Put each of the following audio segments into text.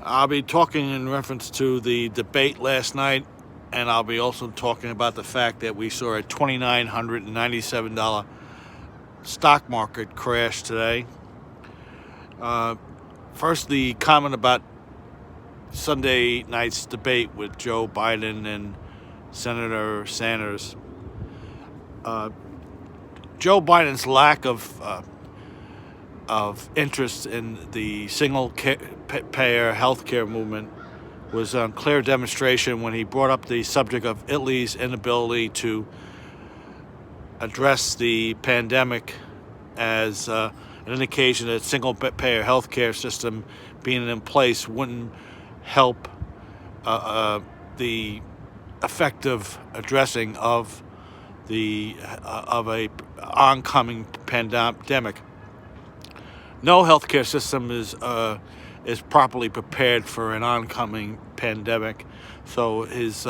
I'll be talking in reference to the debate last night, and I'll be also talking about the fact that we saw a $2,997 stock market crash today. First, the comment about Sunday night's debate with Joe Biden and Senator Sanders. Joe Biden's lack of interest in the single-payer healthcare movement was on clear demonstration when he brought up the subject of Italy's inability to address the pandemic as an indication that single-payer healthcare system being in place wouldn't help the effective addressing of a oncoming pandemic. No healthcare system is properly prepared for an oncoming pandemic. So his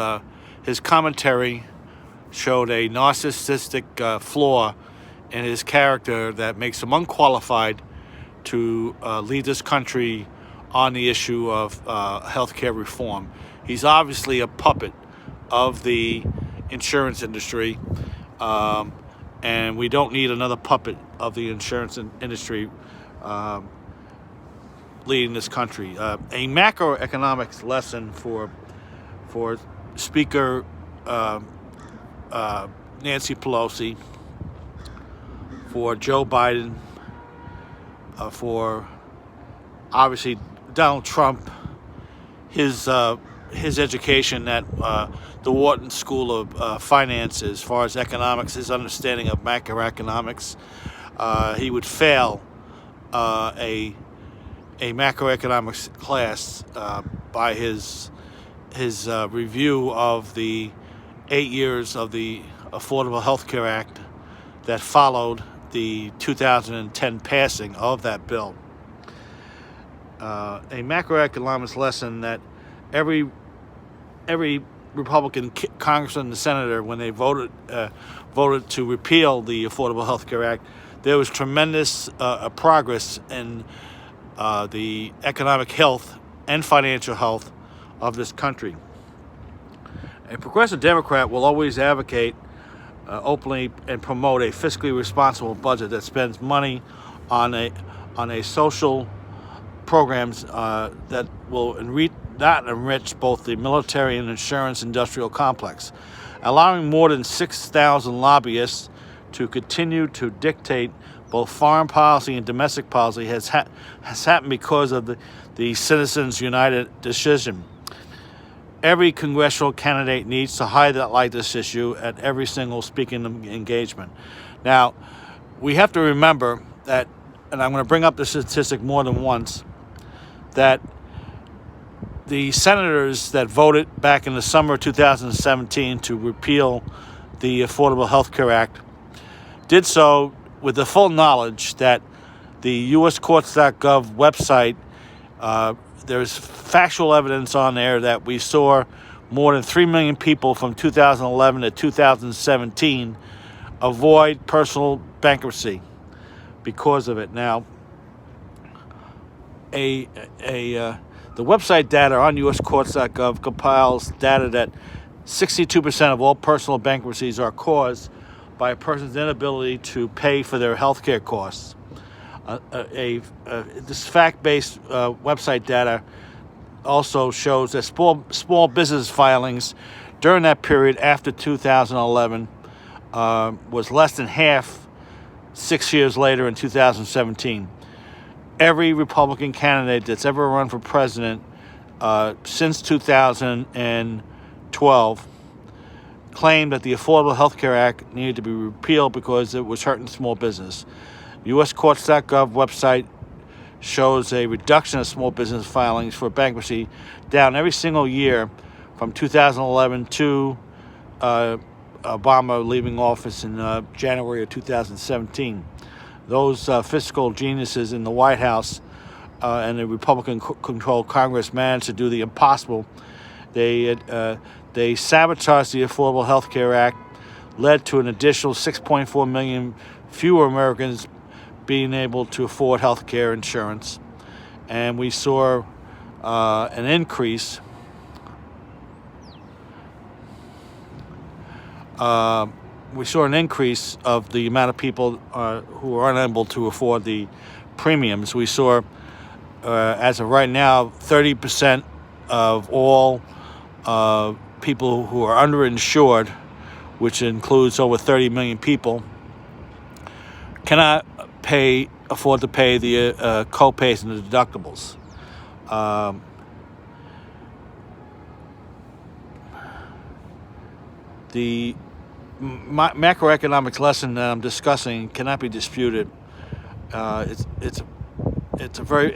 commentary showed a narcissistic flaw in his character that makes him unqualified to lead this country on the issue of healthcare reform. He's obviously a puppet of the insurance industry, and we don't need another puppet of the insurance industry leading this country. A macroeconomics lesson for Speaker Nancy Pelosi, for Joe Biden, for obviously Donald Trump, his education at the Wharton School of Finance as far as economics, his understanding of macroeconomics. He would fail a macroeconomics class by his review of the 8 years of the Affordable Health Care Act that followed the 2010 passing of that bill. A macroeconomics lesson that every Republican congressman and senator, when they voted to repeal the Affordable Health Care Act, there was tremendous progress in the economic health and financial health of this country. A progressive Democrat will always advocate openly and promote a fiscally responsible budget that spends money on a social programs that will enrich both the military and insurance industrial complex. Allowing more than 6,000 lobbyists to continue to dictate both foreign policy and domestic policy has happened because of the Citizens United decision. Every congressional candidate needs to highlight this issue at every single speaking engagement. Now, we have to remember that, and I'm going to bring up the statistic more than once, that the senators that voted back in the summer of 2017 to repeal the Affordable Health Care Act did so with the full knowledge that the uscourts.gov website, there's factual evidence on there that we saw more than 3 million people from 2011 to 2017 avoid personal bankruptcy because of it. Now, the website data on uscourts.gov compiles data that 62% of all personal bankruptcies are caused by a person's inability to pay for their health care costs. This fact-based website data also shows that small business filings during that period after 2011 was less than half 6 years later in 2017. Every Republican candidate that's ever run for president since 2012 claimed that the Affordable Health Care Act needed to be repealed because it was hurting small business. uscourts.gov website shows a reduction of small business filings for bankruptcy down every single year from 2011 to Obama leaving office in January of 2017. Those fiscal geniuses in the White House and the Republican-controlled Congress managed to do the impossible. They sabotaged the Affordable Health Care Act, led to an additional 6.4 million fewer Americans being able to afford health care insurance. And we saw an increase. We saw an increase of the amount of people who are unable to afford the premiums. We saw, as of right now, 30% of all people who are underinsured, which includes over 30 million people, cannot afford to pay the co-pays and the deductibles. The macroeconomics lesson that I'm discussing cannot be disputed. It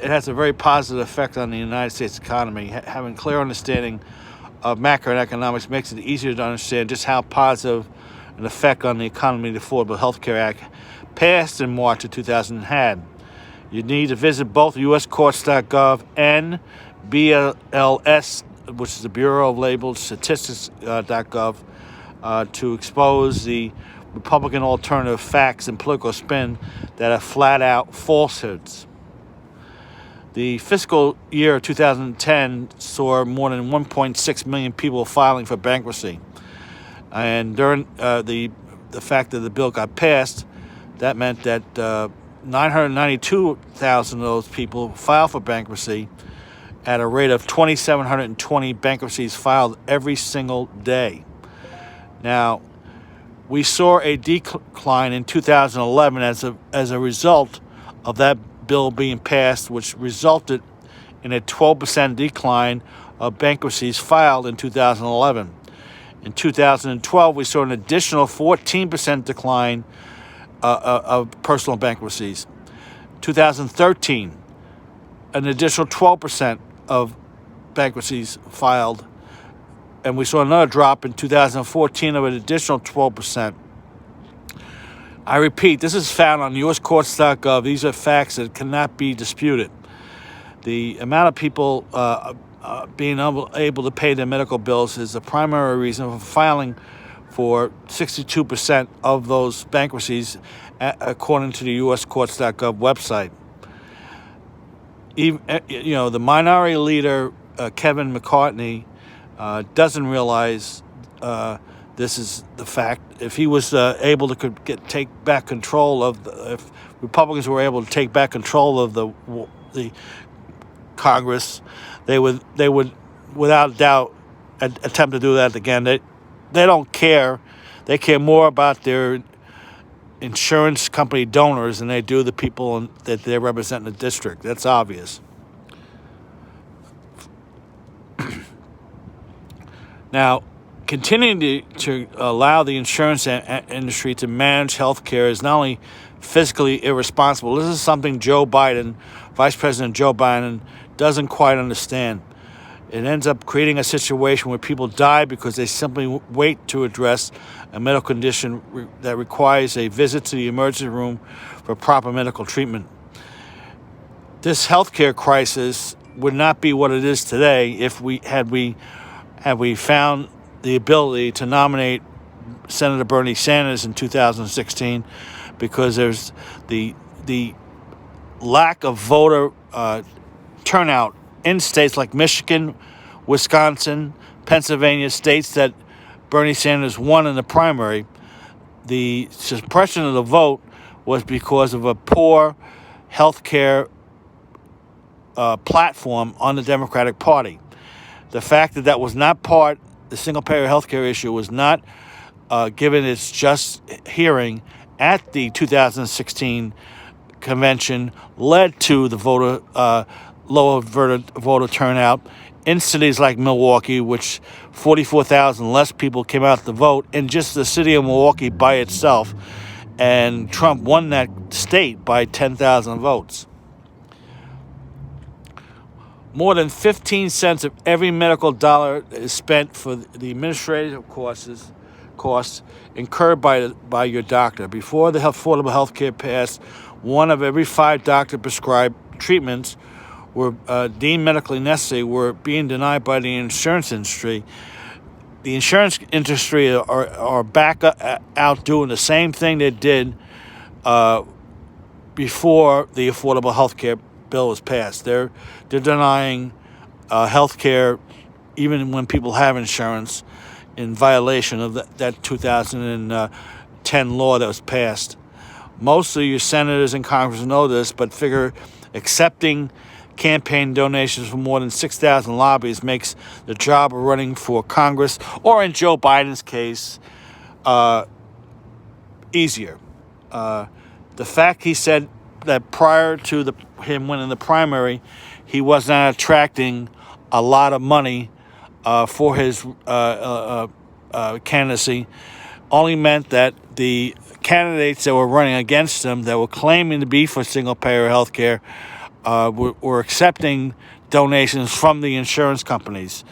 has a very positive effect on the United States economy. Having clear understanding of macroeconomics makes it easier to understand just how positive an effect on the economy the Affordable Health Care Act, passed in March of 2000, had. You need to visit both uscourts.gov and BLS, which is the Bureau of Labor Statistics.gov, to expose the Republican alternative facts and political spin that are flat-out falsehoods. The fiscal year of 2010 saw more than 1.6 million people filing for bankruptcy. And during the fact that the bill got passed, that meant that 992,000 of those people filed for bankruptcy at a rate of 2,720 bankruptcies filed every single day. Now, we saw a decline in 2011 as a result of that bill being passed, which resulted in a 12% decline of bankruptcies filed in 2011. In 2012, we saw an additional 14% decline of personal bankruptcies. 2013, an additional 12% of bankruptcies filed. And we saw another drop in 2014 of an additional 12%. I repeat, this is found on uscourts.gov. These are facts that cannot be disputed. The amount of people being able to pay their medical bills is the primary reason for filing for 62% of those bankruptcies, according to the uscourts.gov website. Even, the minority leader, Kevin McCartney, doesn't realize this is the fact. If he was able to take back control if Republicans were able to take back control of the Congress, they would without doubt attempt to do that again. They don't care. They care more about their insurance company donors than they do the people that they represent in the district. That's obvious. Now, continuing to allow the insurance industry to manage health care is not only fiscally irresponsible. This is something Vice President Joe Biden, doesn't quite understand. It ends up creating a situation where people die because they simply wait to address a medical condition that requires a visit to the emergency room for proper medical treatment. This healthcare crisis would not be what it is today if we found the ability to nominate Senator Bernie Sanders in 2016, because there's the lack of voter turnout in states like Michigan, Wisconsin, Pennsylvania, states that Bernie Sanders won in the primary. The suppression of the vote was because of a poor healthcare platform on the Democratic Party. The fact that was not the single-payer healthcare issue was not given its just hearing at the 2016 convention led to the lower voter turnout in cities like Milwaukee, which 44,000 less people came out to vote in just the city of Milwaukee by itself, and Trump won that state by 10,000 votes. More than 15 cents of every medical dollar is spent for the administrative costs incurred by your doctor. Before the Affordable Health Care passed, 1 of every 5 doctor-prescribed treatments were deemed medically necessary were being denied by the insurance industry. The insurance industry are back out doing the same thing they did before the Affordable Health Care bill was passed. They're denying health care, even when people have insurance, in violation of that 2010 law that was passed. Most of your senators and Congress know this, but figure accepting campaign donations from more than 6,000 lobbyists makes the job of running for Congress, or in Joe Biden's case, easier. The fact he said that prior to him winning the primary, he was not attracting a lot of money for his candidacy only meant that the candidates that were running against him, that were claiming to be for single-payer health care, were accepting donations from the insurance companies.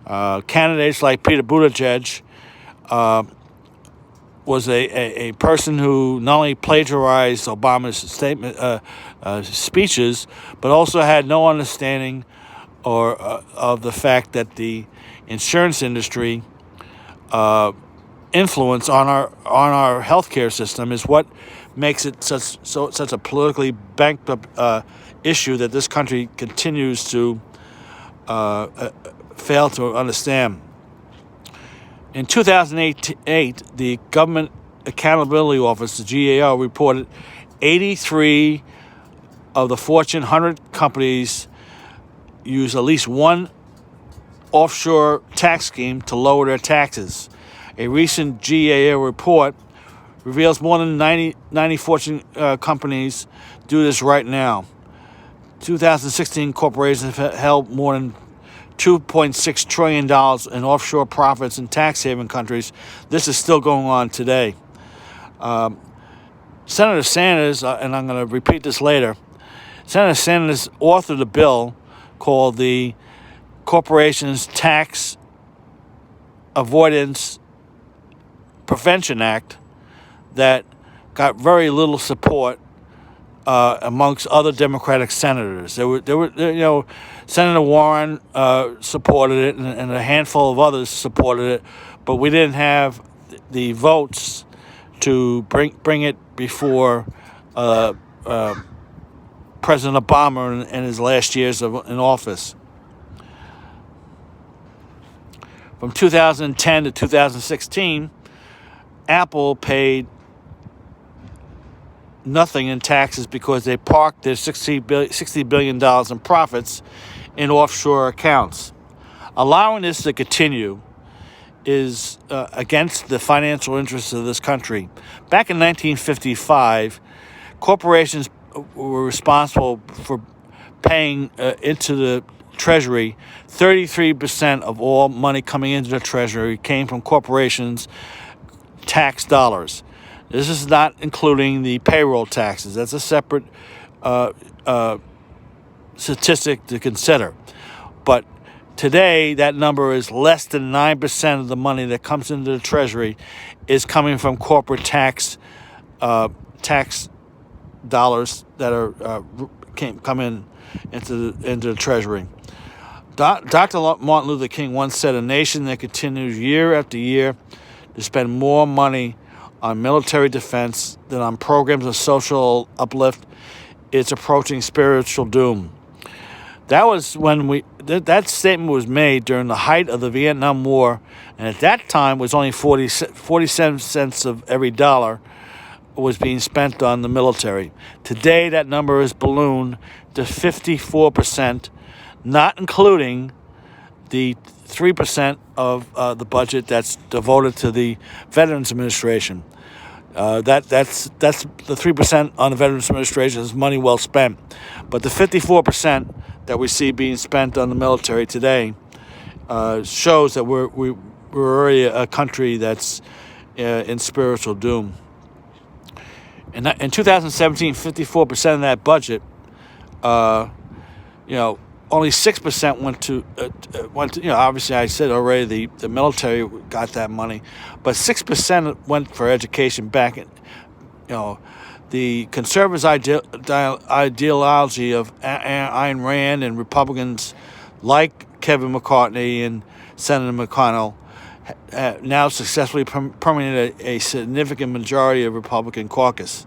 Candidates like Peter Buttigieg was a person who not only plagiarized Obama's speeches, but also had no understanding of the fact that the insurance industry influence on our healthcare system is what makes it such a politically bankrupt issue that this country continues to fail to understand. In 2008, the Government Accountability Office, the GAO, reported 83 of the Fortune 100 companies use at least one offshore tax scheme to lower their taxes. A recent GAO report reveals more than 90 Fortune companies do this right now. 2016 corporations have held more than $2.6 trillion in offshore profits in tax haven countries. This is still going on today. Senator Sanders, and I'm going to repeat this later, Senator Sanders authored a bill called the Corporations Tax Avoidance Prevention Act that got very little support amongst other Democratic senators. There were Senator Warren supported it, and a handful of others supported it, but we didn't have the votes to bring it before President Obama in his last years in office. From 2010 to 2016, Apple paid nothing in taxes because they parked their $60 billion in profits in offshore accounts. Allowing this to continue is against the financial interests of this country. Back in 1955, corporations were responsible for paying into the Treasury. 33% of all money coming into the Treasury came from corporations' tax dollars. This is not including the payroll taxes. That's a separate statistic to consider. But today, that number is less than 9% of the money that comes into the Treasury is coming from corporate tax dollars that are come in into the Treasury. Dr. Martin Luther King once said, "A nation that continues year after year to spend more money on military defense than on programs of social uplift, it's approaching spiritual doom." That was when that statement was made during the height of the Vietnam War, and at that time was only 47 cents of every dollar was being spent on the military. Today, that number is ballooned to 54%, not including the 3% of the budget that's devoted to the Veterans Administration. That's the 3% on the Veterans Administration is money well spent, but the 54% that we see being spent on the military today shows that we're already a country that's in spiritual doom. In 2017, 54% of that budget, only 6% went to obviously I said already the military got that money, but 6% went for education back in, the conservative ideology of Ayn Rand and Republicans like Kevin McCarthy and Senator McConnell now successfully permeated a significant majority of Republican caucus.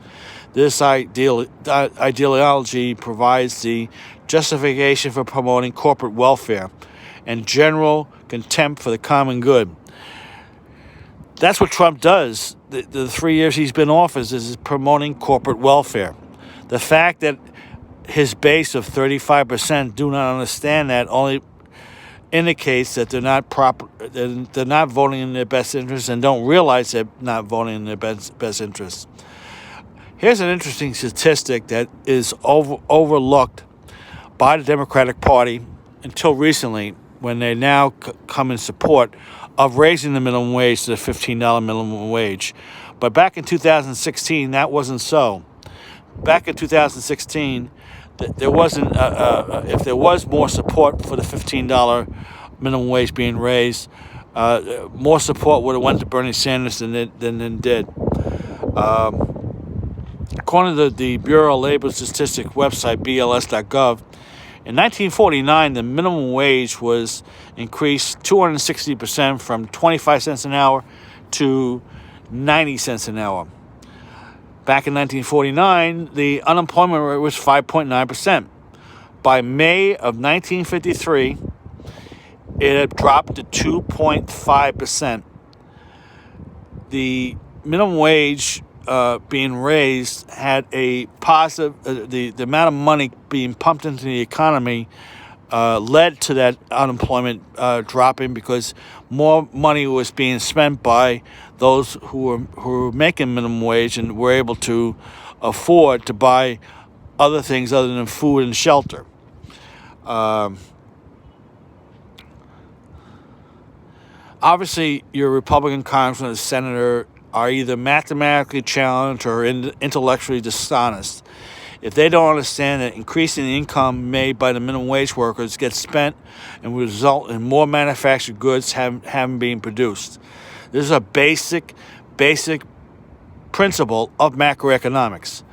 This ideology provides the justification for promoting corporate welfare and general contempt for the common good. That's what Trump does. The 3 years he's been in office is promoting corporate welfare. The fact that his base of 35% do not understand that only indicates that they're not voting in their best interest and don't realize they're not voting in their best interest. Here's an interesting statistic that is overlooked by the Democratic Party until recently, when they now come in support of raising the minimum wage to the $15 minimum wage. But back in 2016, that wasn't so. Back in 2016, there wasn't. If there was more support for the $15 minimum wage being raised, more support would have went to Bernie Sanders than did. According to the Bureau of Labor Statistics website, BLS.gov, in 1949, the minimum wage was increased 260% from 25 cents an hour to 90 cents an hour. Back in 1949, the unemployment rate was 5.9%. By May of 1953, it had dropped to 2.5%. The minimum wage being raised had a positive, the amount of money being pumped into the economy led to that unemployment dropping, because more money was being spent by those who were making minimum wage and were able to afford to buy other things other than food and shelter. Obviously, your Republican congressman or senator are either mathematically challenged or intellectually dishonest if they don't understand that increasing the income made by the minimum wage workers gets spent and will result in more manufactured goods having been produced. This is a basic principle of macroeconomics.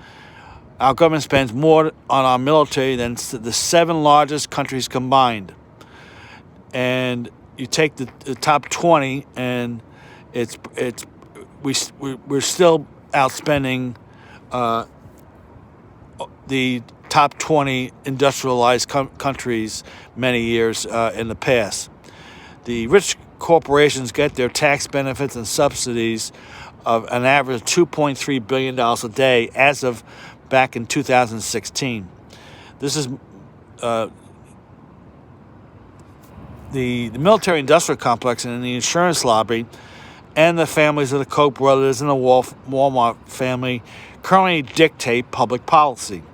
Our government spends more on our military than the 7 largest countries combined. And you take the top 20, and we're still outspending the top 20 industrialized countries many years in the past. The rich corporations get their tax benefits and subsidies of an average of $2.3 billion a day as of back in 2016. This is the military-industrial complex and the insurance lobby and the families of the Koch brothers and the Walmart family currently dictate public policy.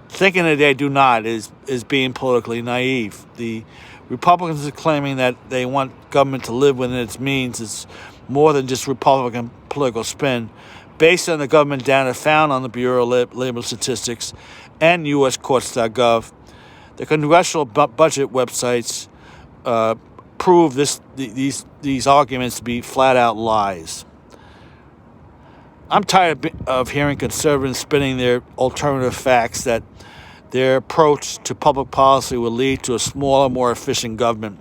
Thinking that they do not is being politically naive. The Republicans are claiming that they want government to live within its means. It's more than just Republican political spin. Based on the government data found on the Bureau of Labor Statistics and USCourts.gov, the congressional budget websites prove these arguments to be flat-out lies. I'm tired of hearing conservatives spinning their alternative facts that their approach to public policy will lead to a smaller, more efficient government.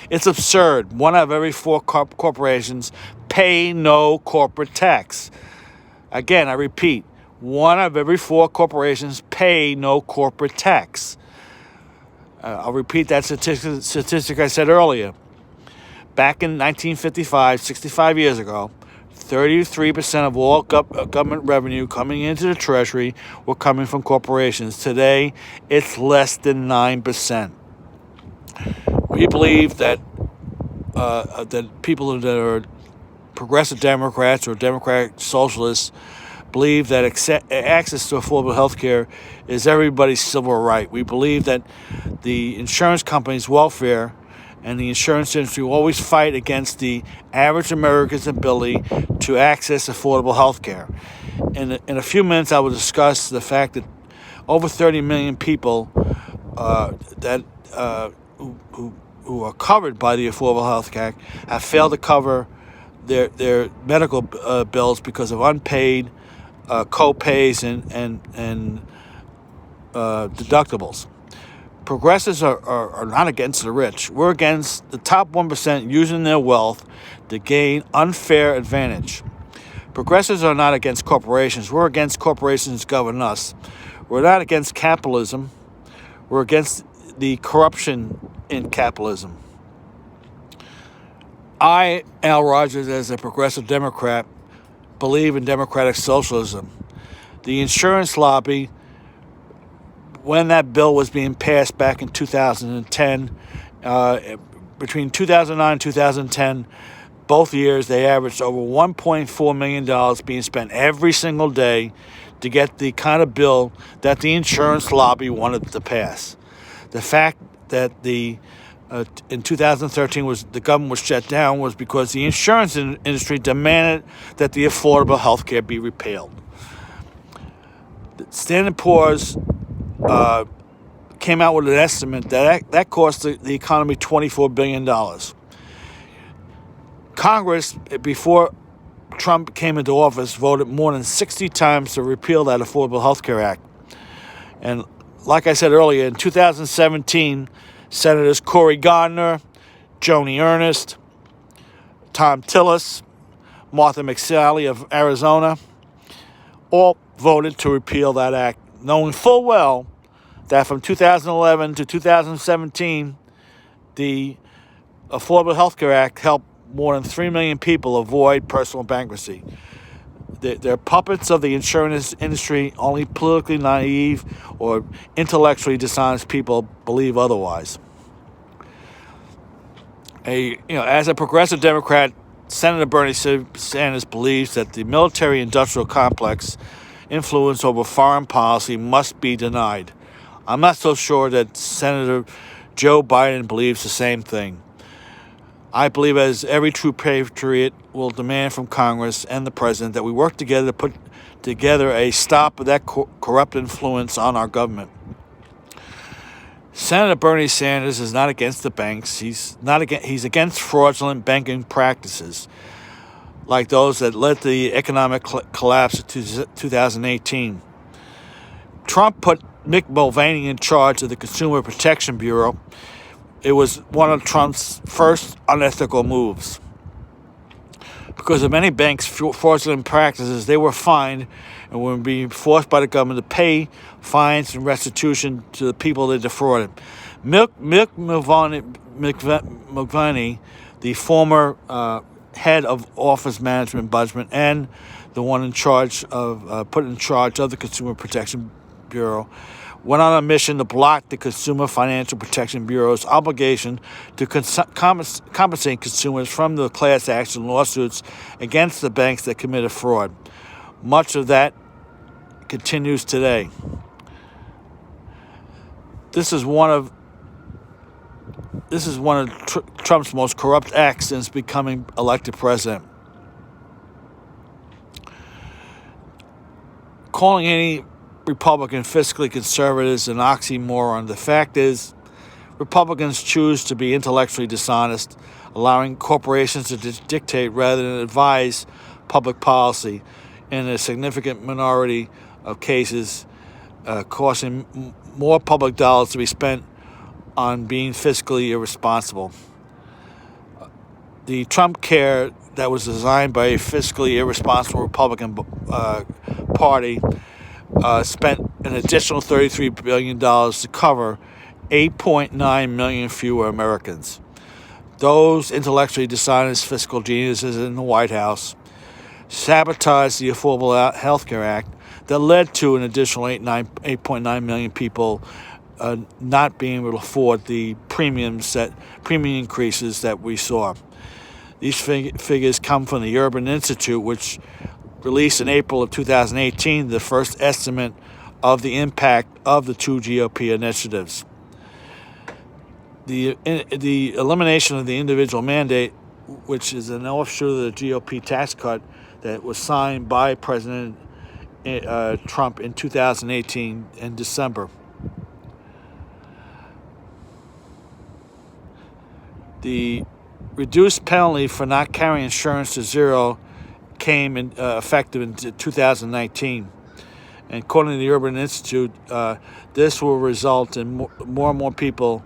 It's absurd. 1 out of every 4 corporations pay no corporate tax. Again, I repeat, 1 out of every 4 corporations pay no corporate tax. I'll repeat that statistic I said earlier. Back in 1955, 65 years ago, 33% of all government revenue coming into the Treasury were coming from corporations. Today, it's less than 9%. We believe that people that are progressive Democrats or Democratic socialists believe that access to affordable health care is everybody's civil right. We believe that the insurance companies' welfare and the insurance industry will always fight against the average American's ability to access affordable health care. In a few minutes, I will discuss the fact that over 30 million people who are covered by the Affordable Health Care Act have failed to cover their medical bills because of unpaid co-pays and deductibles. Progressives are not against the rich. We're against the top 1% using their wealth to gain unfair advantage. Progressives are not against corporations. We're against corporations govern us. We're not against capitalism. We're against the corruption in capitalism. I, Al Rogers, as a progressive Democrat, believe in democratic socialism. The insurance lobby, when that bill was being passed back in 2010, between 2009 and 2010, both years they averaged over $1.4 million being spent every single day to get the kind of bill that the insurance lobby wanted to pass. The fact that in 2013 the government was shut down was because the insurance industry demanded that the affordable health care be repealed. Standard & Poor's came out with an estimate that cost the economy $24 billion. Congress, before Trump came into office, voted more than 60 times to repeal that Affordable Health Care Act. And like I said earlier, in 2017, Senators Cory Gardner, Joni Ernest, Tom Tillis, Martha McSally of Arizona, all voted to repeal that act, knowing full well that from 2011 to 2017, the Affordable Health Care Act helped more than 3 million people avoid personal bankruptcy. They're puppets of the insurance industry. Only politically naive or intellectually dishonest people believe otherwise. As a progressive Democrat, Senator Bernie Sanders believes that the military-industrial complex influence over foreign policy must be denied. I'm not so sure that Senator Joe Biden believes the same thing. I believe, as every true patriot will demand from Congress and the President, that we work together to put together a stop of that corrupt influence on our government. Senator Bernie Sanders is not against the banks. He's against fraudulent banking practices like those that led to the economic collapse of 2018. Trump put Mick Mulvaney in charge of the Consumer Protection Bureau. It was one of Trump's first unethical moves. Because of many banks' fraudulent practices, they were fined and were being forced by the government to pay fines and restitution to the people they defrauded. Mick Mulvaney, the former head of Office Management Budget and the one in charge of put in charge of the Consumer Protection Bureau, went on a mission to block the Consumer Financial Protection Bureau's obligation to compensate consumers from the class action lawsuits against the banks that committed fraud. Much of that continues today. This is one of Trump's most corrupt acts since becoming elected president. Calling any Republican fiscally conservative is an oxymoron. The fact is, Republicans choose to be intellectually dishonest, allowing corporations to dictate rather than advise public policy in a significant minority of cases, causing more public dollars to be spent on being fiscally irresponsible. The Trump Care that was designed by a fiscally irresponsible Republican party spent an additional $33 billion to cover 8.9 million fewer Americans. Those intellectually dishonest fiscal geniuses in the White House sabotaged the Affordable Health Care Act that led to an additional 8.9 million people not being able to afford the premium increases that we saw. These figures come from the Urban Institute, which released in April of 2018 the first estimate of the impact of the two GOP initiatives. The elimination of the individual mandate, which is an offshoot of the GOP tax cut that was signed by President Trump in 2018 in December. The reduced penalty for not carrying insurance to zero came in effective in 2019. And according to the Urban Institute, this will result in more and more people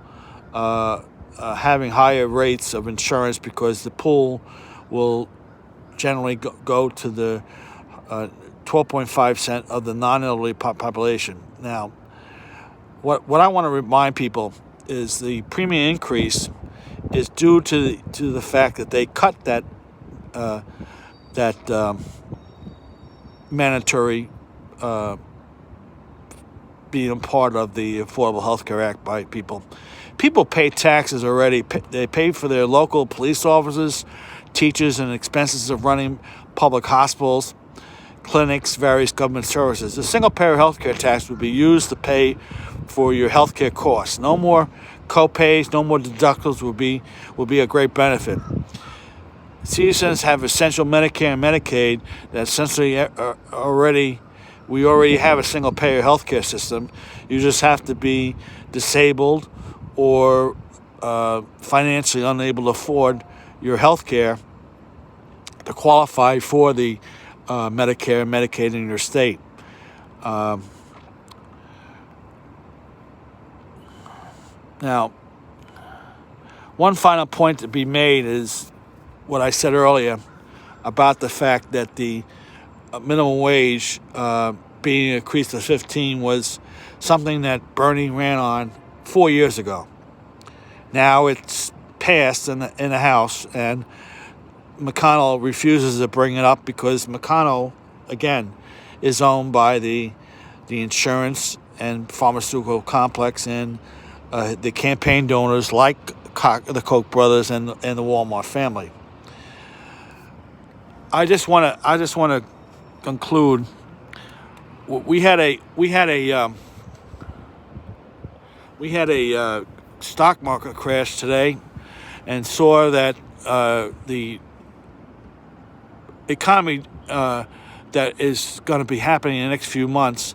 having higher rates of insurance because the pool will generally go to the 12.5% of the non-elderly population. Now, what I want to remind people is the premium increase is due to the fact that they cut that mandatory being a part of the Affordable Health Care Act by people. People pay taxes already. They pay for their local police officers, teachers, and expenses of running public hospitals, clinics, various government services. The single-payer health care tax would be used to pay for your health care costs. No more co-pays, no more deductibles will be a great benefit. Citizens have essential Medicare and Medicaid that essentially we already have a single-payer healthcare system. You just have to be disabled or financially unable to afford your health care to qualify for the Medicare and Medicaid in your state. Now, one final point to be made is what I said earlier about the fact that the minimum wage being increased to 15 was something that Bernie ran on 4 years ago. Now it's passed in the House, and McConnell refuses to bring it up because McConnell, again, is owned by the insurance and pharmaceutical complex and the campaign donors like the Koch brothers and the Walmart family. I just want to conclude. We had a stock market crash today, and saw that the economy that is going to be happening in the next few months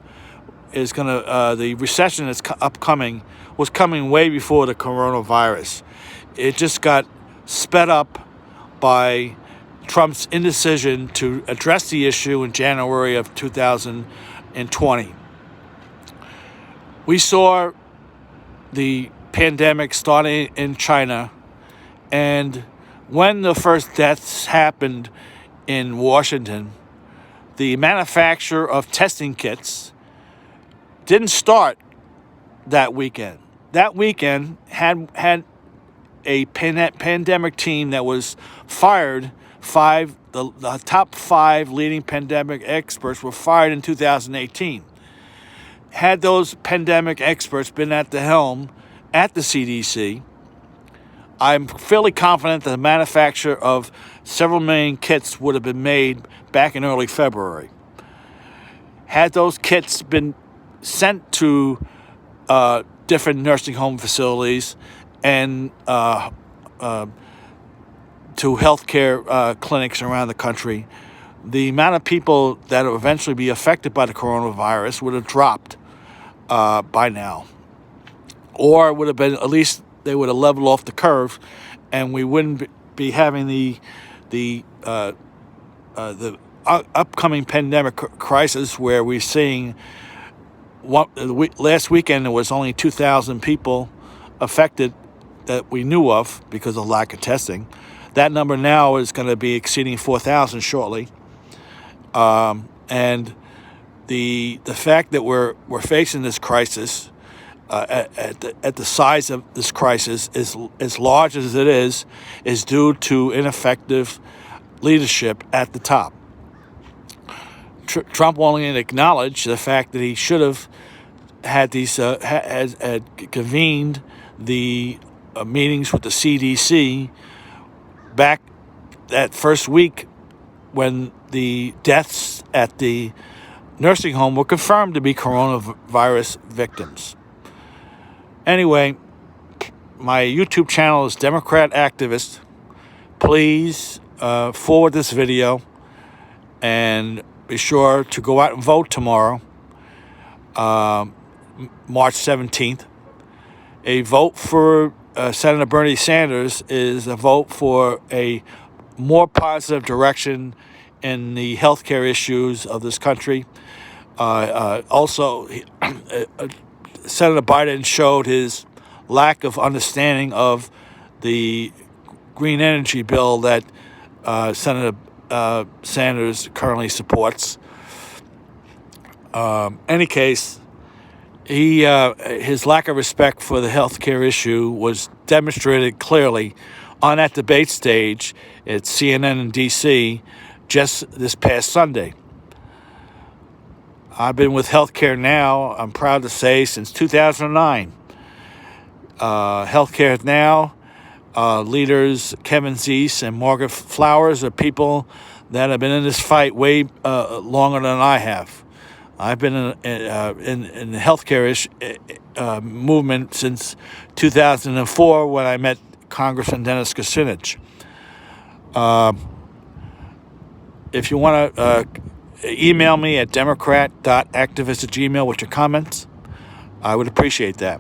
is going to the recession that's upcoming was coming way before the coronavirus. It just got sped up by Trump's indecision to address the issue in January of 2020. We saw the pandemic starting in China, and when the first deaths happened in Washington, the manufacture of testing kits didn't start that weekend. That weekend had a pandemic team that was fired. The top 5 leading pandemic experts were fired in 2018. Had those pandemic experts been at the helm at the CDC, I'm fairly confident that the manufacture of several million kits would have been made back in early February. Had those kits been sent to different nursing home facilities and to healthcare clinics around the country, the amount of people that will eventually be affected by the coronavirus would have dropped by now, or it would have been, at least they would have leveled off the curve, and we wouldn't be having the upcoming pandemic crisis where we're seeing. Last weekend there was only 2,000 people affected that we knew of because of lack of testing. That number now is going to be exceeding 4,000 shortly, and the fact that we're facing this crisis at the size of this crisis is as large as it is due to ineffective leadership at the top. Trump won't even acknowledge the fact that he should have had these had convened the meetings with the CDC back that first week when the deaths at the nursing home were confirmed to be coronavirus victims. Anyway, my YouTube channel is Democrat Activist. Please forward this video and be sure to go out and vote tomorrow, March 17th. A vote for Senator Bernie Sanders is a vote for a more positive direction in the healthcare issues of this country. Also, Senator Biden showed his lack of understanding of the green energy bill that Senator Sanders currently supports. Any case, his lack of respect for the healthcare issue was demonstrated clearly on that debate stage at CNN in D.C. just this past Sunday. I've been with Healthcare Now, I'm proud to say, since 2009. Healthcare Now leaders Kevin Zeese and Margaret Flowers are people that have been in this fight way longer than I have. I've been in the healthcare movement since 2004 when I met Congressman Dennis Kucinich. If you want to email me at democrat.activist@gmail.com with your comments, I would appreciate that.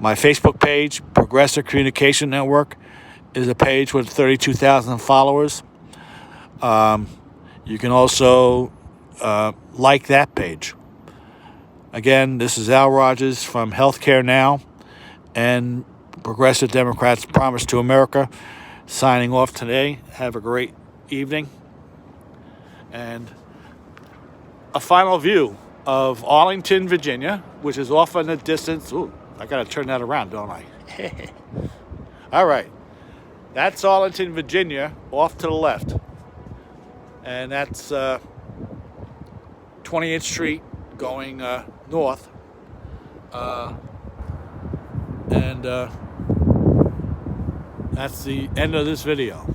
My Facebook page, Progressive Communication Network, is a page with 32,000 followers. You can also like that page. Again, this is Al Rogers from Healthcare Now and Progressive Democrats Promise to America, signing off today. Have a great evening. And a final view of Arlington, Virginia, which is off in the distance. Ooh, I got to turn that around, don't I? All right. That's Arlington, Virginia, off to the left. And that's 20th Street going north. And that's the end of this video.